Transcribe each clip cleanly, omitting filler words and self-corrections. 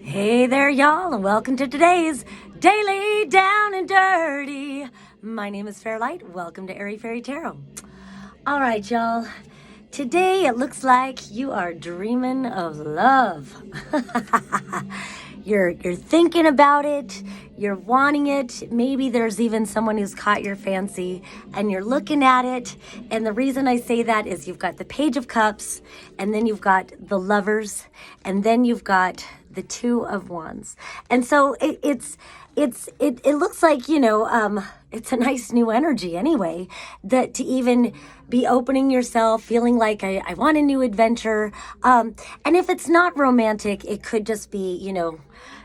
Hey there, y'all, and welcome to today's Daily Down and Dirty. My name is Fairlight. Welcome to Airy Fairy Tarot. All right, y'all. Today it looks like you are dreaming of love. You're thinking about it. You're wanting it. Maybe there's even someone who's caught your fancy and you're looking at it. And the reason I say that is you've got the Page of Cups, and then you've got the Lovers, and then you've got the Two of Wands. And so it looks like, it's a nice new energy anyway, that to even be opening yourself, feeling like I want a new adventure. And if it's not romantic, it could just be,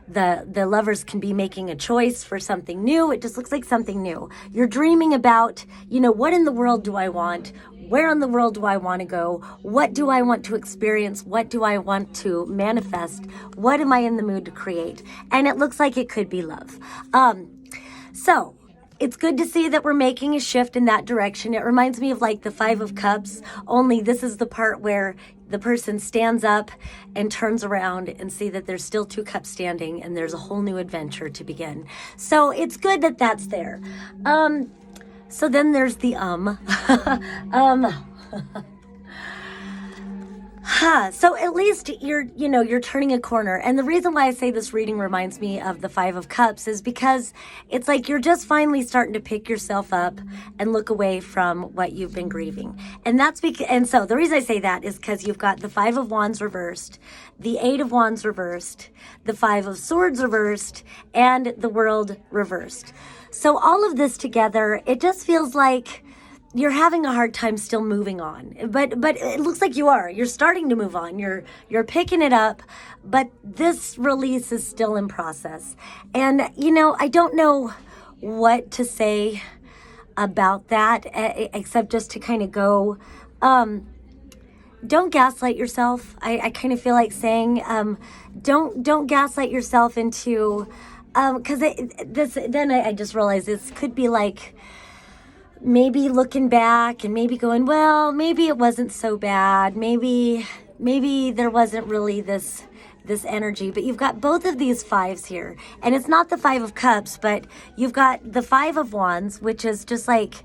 the lovers can be making a choice for something new. It just looks like something new. You're dreaming about, what in the world do I want? Where in the world do I want to go? What do I want to experience? What do I want to manifest? What am I in the mood to create? And it looks like it could be love. So it's good to see that we're making a shift in that direction. It reminds me of like the Five of Cups, only this is the part where the person stands up and turns around and see that there's still two cups standing and there's a whole new adventure to begin. So it's good that that's there. So then there's the So at least you're turning a corner. And the reason why I say this reading reminds me of the Five of Cups is because it's like you're just finally starting to pick yourself up and look away from what you've been grieving. And so the reason I say that is because you've got the Five of Wands reversed, the Eight of Wands reversed, the Five of Swords reversed, and the World reversed. So all of this together, it just feels like you're having a hard time still moving on, but it looks like you're starting to move on. You're picking it up, but this release is still in process. And, I don't know what to say about that, except just to kind of go, don't gaslight yourself. I kind of feel like saying, don't gaslight yourself into, because then I just realized this could be like, maybe looking back and maybe going, well, maybe it wasn't so bad. Maybe there wasn't really this energy. But you've got both of these fives here. And it's not the Five of Cups, but you've got the Five of Wands, which is just like,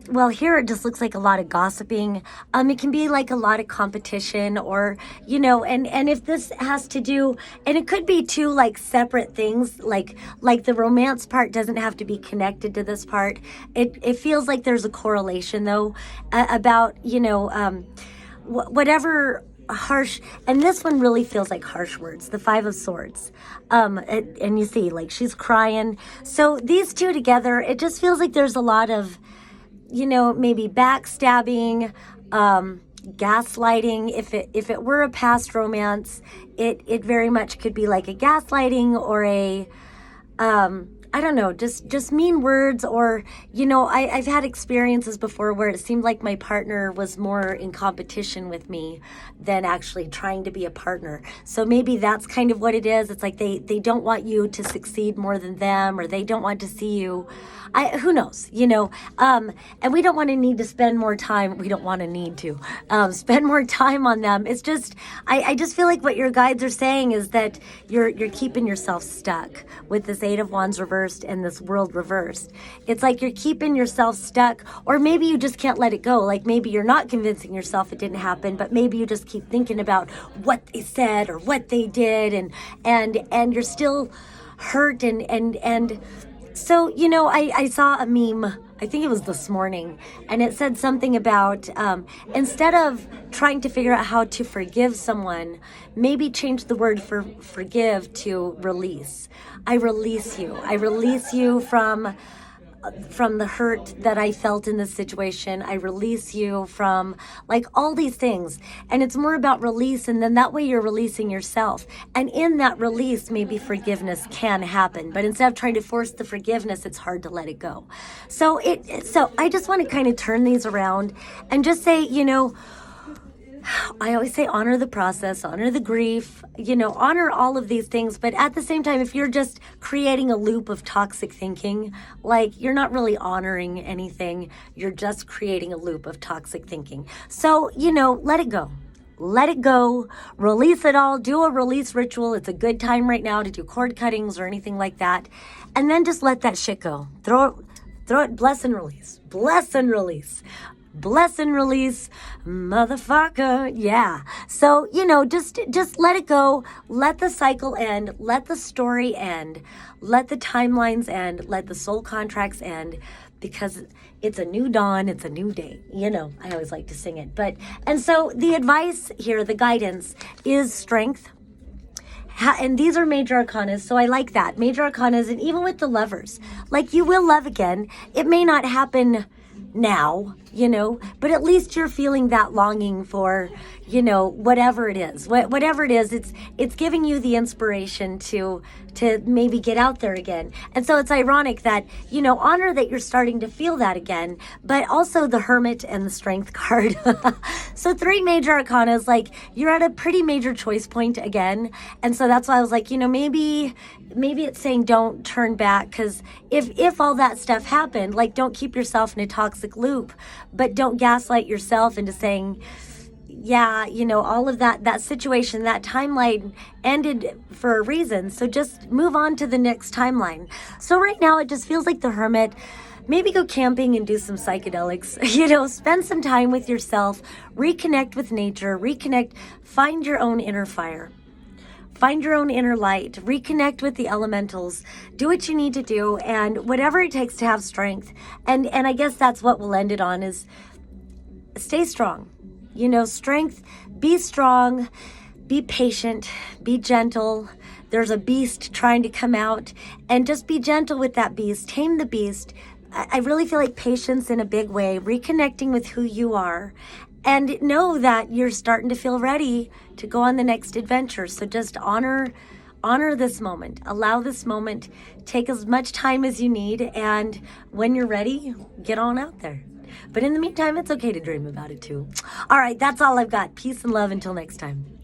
well, here it just looks like a lot of gossiping. It can be like a lot of competition or, and if this has to do, and it could be two like separate things, like the romance part doesn't have to be connected to this part. It feels like there's a correlation though, about, whatever harsh, and this one really feels like harsh words, the Five of Swords. And you see, like she's crying. So these two together, it just feels like there's a lot of, maybe backstabbing, gaslighting. If it were a past romance, it very much could be like a gaslighting or a, I don't know, just mean words or, I've had experiences before where it seemed like my partner was more in competition with me than actually trying to be a partner. So maybe that's kind of what it is. It's like they don't want you to succeed more than them, or they don't want to see you. Who knows, and we don't want to need to spend more time. We don't want to need to spend more time on them. It's just, I just feel like what your guides are saying is that you're keeping yourself stuck with this Eight of Wands reversed and this World reversed. It's like you're keeping yourself stuck, or maybe you just can't let it go. Like maybe you're not convincing yourself it didn't happen, but maybe you just keep thinking about what they said or what they did, and you're still hurt and so, I saw a meme, I think it was this morning, and it said something about instead of trying to figure out how to forgive someone, maybe change the word for forgive to release. I release you. I release you from the hurt that I felt in this situation. I release you from like all these things. And it's more about release. And then that way you're releasing yourself. And in that release, maybe forgiveness can happen. But instead of trying to force the forgiveness, it's hard to let it go. So so I just want to kind of turn these around and just say, I always say honor the process, honor the grief, honor all of these things. But at the same time, if you're just creating a loop of toxic thinking, like you're not really honoring anything, you're just creating a loop of toxic thinking. So, let it go. let it go, release it all, do a release ritual. It's a good time right now to do cord cuttings or anything like that. And then just let that shit go. Throw it, bless and release, bless and release, bless and release, motherfucker. Yeah. So, just let it go. Let the cycle end. Let the story end. Let the timelines end. Let the soul contracts end, because it's a new dawn. It's a new day. I always like to sing it. And so the advice here, the guidance is strength. And these are major arcanas, so I like that. Major arcanas, and even with the lovers, like, you will love again. It may not happen now, but at least you're feeling that longing for, whatever it is. Whatever it is, it's giving you the inspiration to maybe get out there again. And so it's ironic that, honor that you're starting to feel that again, but also the Hermit and the Strength card. So 3 major arcanas, like, you're at a pretty major choice point again. And so that's why I was like, maybe it's saying don't turn back, because if all that stuff happened, like, don't keep yourself in a toxic loop, but don't gaslight yourself into saying, yeah, all of that situation, that timeline ended for a reason. So just move on to the next timeline. So right now it just feels like the Hermit. Maybe go camping and do some psychedelics, spend some time with yourself, reconnect with nature, find your own inner fire. Find your own inner light, reconnect with the elementals, do what you need to do, and whatever it takes to have strength. And I guess that's what we'll end it on, is stay strong. Strength, be strong, be patient, be gentle. There's a beast trying to come out, and just be gentle with that beast, tame the beast. I really feel like patience in a big way, reconnecting with who you are, and know that you're starting to feel ready to go on the next adventure. So just honor this moment. Allow this moment. Take as much time as you need. And when you're ready, get on out there. But in the meantime, it's okay to dream about it too. All right, that's all I've got. Peace and love until next time.